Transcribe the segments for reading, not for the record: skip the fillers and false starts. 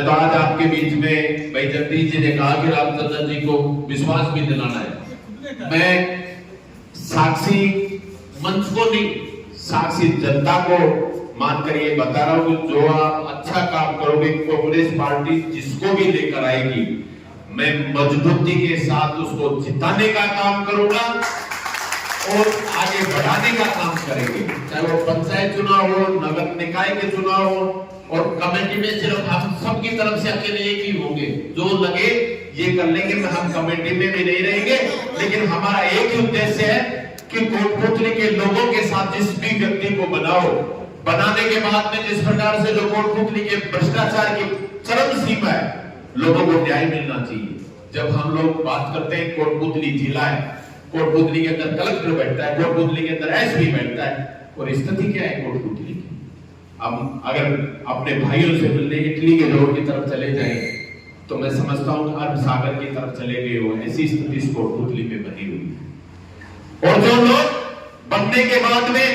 तो आज आपके बीच में भाई जगदीश जी ने कहा कि रामचंद्र जी को विश्वास भी दिलाना है। मैं साक्षी मंच को नहीं, साक्षी जनता को मानकर ये बता रहा हूं, जो आप अच्छा काम करोगे, कांग्रेस पार्टी जिसको भी लेकर आएगी, मैं मजबूती के साथ उसको जिताने का काम करूंगा और आगे बढ़ाने का काम करेंगे। चाहे वो पंचायत चुनाव हो, नगर निकाय के चुनाव हो, और कमेटी में सिर्फ हम सबकी तरफ से अकेले एक ही होंगे, जो लगे ये कर लेंगे। हम कमेटी में भी नहीं रहेंगे, लेकिन हमारा एक ही उद्देश्य है कि कोटपुतली के लोगों के साथ जिस भी व्यक्ति को बनाओ, बनाने के बाद में जिस प्रकार से जो कोटपुतली के भ्रष्टाचार की चरम सीमा है, लोगों को न्याय मिलना चाहिए। जब हम लोग बात करते हैं कोटपुतली जिला है, कोटपुतली के अंदर कलेक्टर बैठता है, कोटपुतली के अंदर एसपी बैठता है, और स्थिति क्या है कोटपुतली की? अब अगर अपने भाइयों से मिलने इटली के रोड की तरफ चले जाएं, तो मैं समझता हूं अरब सागर की तरफ चले गए हो, ऐसी स्थिति कोटपुतली में बनी हुई है। और जो लोग बनने के बाद में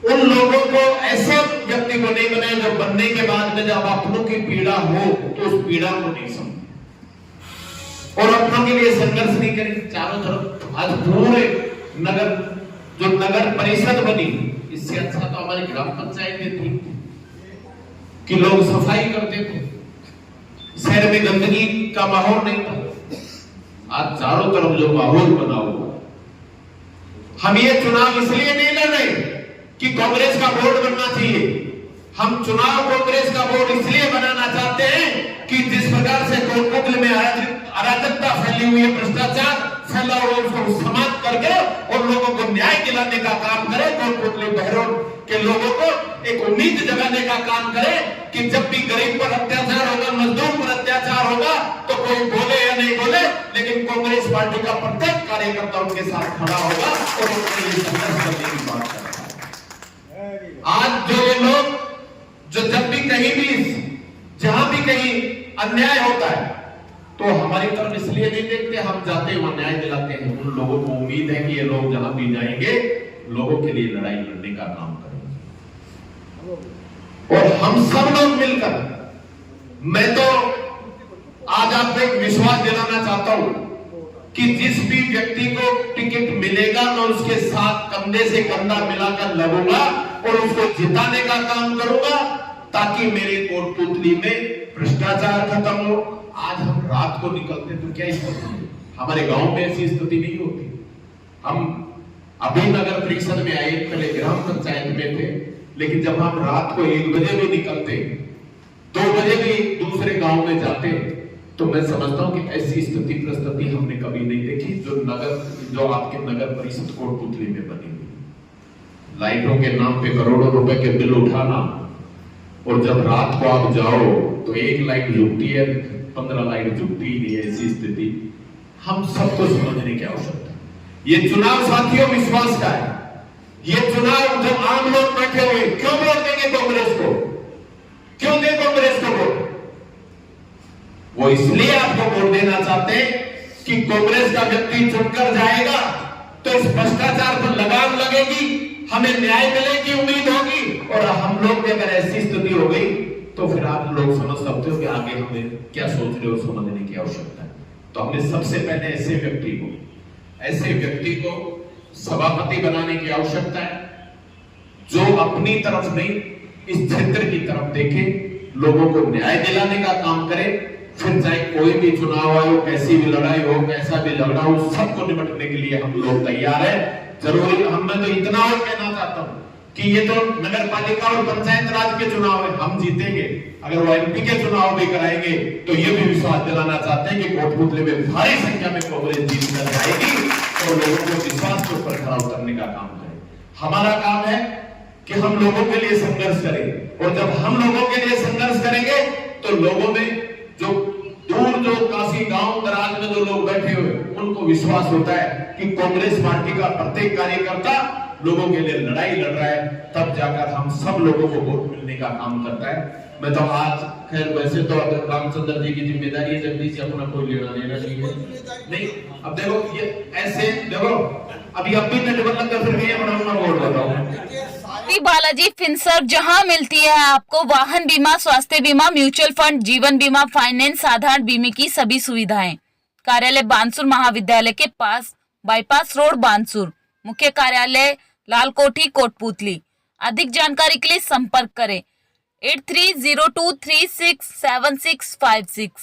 उन लोगों को, ऐसे व्यक्ति को नहीं बनाए जो बनने के बाद में जब अपनों की पीड़ा हो तो उस पीड़ा को नहीं समझे और अपनों के लिए संघर्ष नहीं करेंगे। चारों तरफ आज पूरे नगर, जो नगर परिषद बनी, इससे अच्छा तो हमारी ग्राम पंचायतें थी कि लोग सफाई करते थे, शहर में गंदगी का माहौल नहीं था। आज चारों तरफ जो माहौल बना हुआ, हम ये चुनाव इसलिए नहीं लड़ रहे कि कांग्रेस का बोर्ड बनना चाहिए। हम चुनाव कांग्रेस का बोर्ड इसलिए बनाना चाहते हैं कि जिस प्रकार से कोटपुतली में अराजकता फैली हुई है, भ्रष्टाचार फैला हुआ, उसको समाप्त करके और लोगों को न्याय दिलाने का काम करे। कोटपुतली बहरोड के लोगों को एक उम्मीद जगाने का काम करे कि जब भी गरीब पर अत्याचार होगा, मजदूर पर अत्याचार होगा, तो कोई बोले या नहीं बोले, लेकिन कांग्रेस पार्टी का प्रत्येक कार्यकर्ता उनके साथ खड़ा होगा और उनके लिए संघर्ष करने की बात करेगा। आज जो ये लोग, जो जब भी कहीं भी, जहां भी कहीं अन्याय होता है, तो हमारी तरफ इसलिए नहीं देखते, हम जाते हुए न्याय दिलाते हैं। उन लोगों को उम्मीद है कि ये लोग जहां भी जाएंगे, लोगों के लिए लड़ाई लड़ने का काम करेंगे। और हम सब लोग मिलकर, मैं तो आज आपको एक विश्वास दिलाना चाहता हूं कि जिस भी व्यक्ति को टिकट मिलेगा, मैं उसके साथ कंधे से कंधा मिलाकर लगूंगा और उसको जिताने का काम करूंगा, ताकि मेरे कोटपुतली में भ्रष्टाचार खत्म हो। आज हम रात को निकलते तो क्या स्थिति है? हमारे गांव में ऐसी स्थिति नहीं होती। हम अभी नगर परिषद में आए, पहले ग्राम पंचायत में थे, लेकिन जब हम रात को 1 बजे भी निकलते, 2 बजे भी दूसरे गांव में जाते, तो मैं समझता हूं कि ऐसी स्थिति परिस्थिति हमने कभी नहीं देखी जो आपके नगर परिषद कोटपुतली में बनी हुई। लाइटों के नाम पे करोड़ों रुपए के बिल उठाना, और जब रात को आप जाओ तो 1 लाइट जुटती है, 15 लाइट जुटती ही नहीं है। ऐसी स्थिति हम सबको समझने की आवश्यकता है। ये चुनाव साथियों विश्वास का है। ये चुनाव जब आम लोग बैठे हुए, क्यों वोट देंगे कांग्रेस को? क्यों दें कांग्रेस को वोट? वो इसलिए आपको वोट देना चाहते हैं कि कांग्रेस का व्यक्ति चुनकर जाएगा तो इस भ्रष्टाचार पर लगाम लगेगी, हमें न्याय मिलने की उम्मीद होगी। और हम लोग की अगर ऐसी स्थिति हो गई, तो फिर आप लोग समझ सकते हो कि आगे हमें क्या सोच रहे हो, समझने की आवश्यकता है। तो हमने सबसे पहले ऐसे व्यक्ति को सभापति बनाने की आवश्यकता है, जो अपनी तरफ नहीं, इस क्षेत्र की तरफ देखे, लोगों को न्याय दिलाने का काम करे। फिर चाहे कोई भी चुनाव आए, कैसी भी लड़ाई हो, कैसा भी झगड़ा हो, सबको निपटने के लिए हम लोग तैयार है। जरूरी मैं तो इतना और कहना चाहता हूं कि ये तो नगर पालिका और पंचायत राज के चुनाव है, हम जीतेंगे। अगर वो एमपी के चुनाव भी कराएंगे, तो ये भी विश्वास दिलाना चाहते हैं कि कोटपुतली में भारी संख्या में कांग्रेस जीत कर जाएगी और लोगों को विश्वास के ऊपर खड़ा उतरने का काम करें। हमारा काम है कि हम लोगों के लिए संघर्ष करें, और जब हम लोगों के लिए संघर्ष करेंगे, तो लोगों में जो दूर, जो काफी गांव दराज में जो लोग बैठे हुए, उनको विश्वास होता है कि कांग्रेस पार्टी का प्रत्येक कार्यकर्ता लोगों के लिए लड़ाई लड़ रहा है, तब जाकर हम सब लोगों को वोट मिलने का काम करता है। मैं तो आज, खैर वैसे तो रामचंद्र जी की जिम्मेदारी है, जगदीश जी अपना कोई लेना देना नहीं है। नहीं, अब देखो ये ऐसे देखो, अभी अब भी नटबंधन का फिर भी बनाऊंगा वोट बताओ। श्री बालाजी फिनसर्व, जहां मिलती है आपको वाहन बीमा, स्वास्थ्य बीमा, म्यूचुअल फंड, जीवन बीमा, फाइनेंस, साधारण बीमे की सभी सुविधाएं। कार्यालय बानसूर महाविद्यालय के पास, बाईपास रोड, बानसूर। मुख्य कार्यालय लालकोठी, कोटपुतली। अधिक जानकारी के लिए संपर्क करें 8302367656।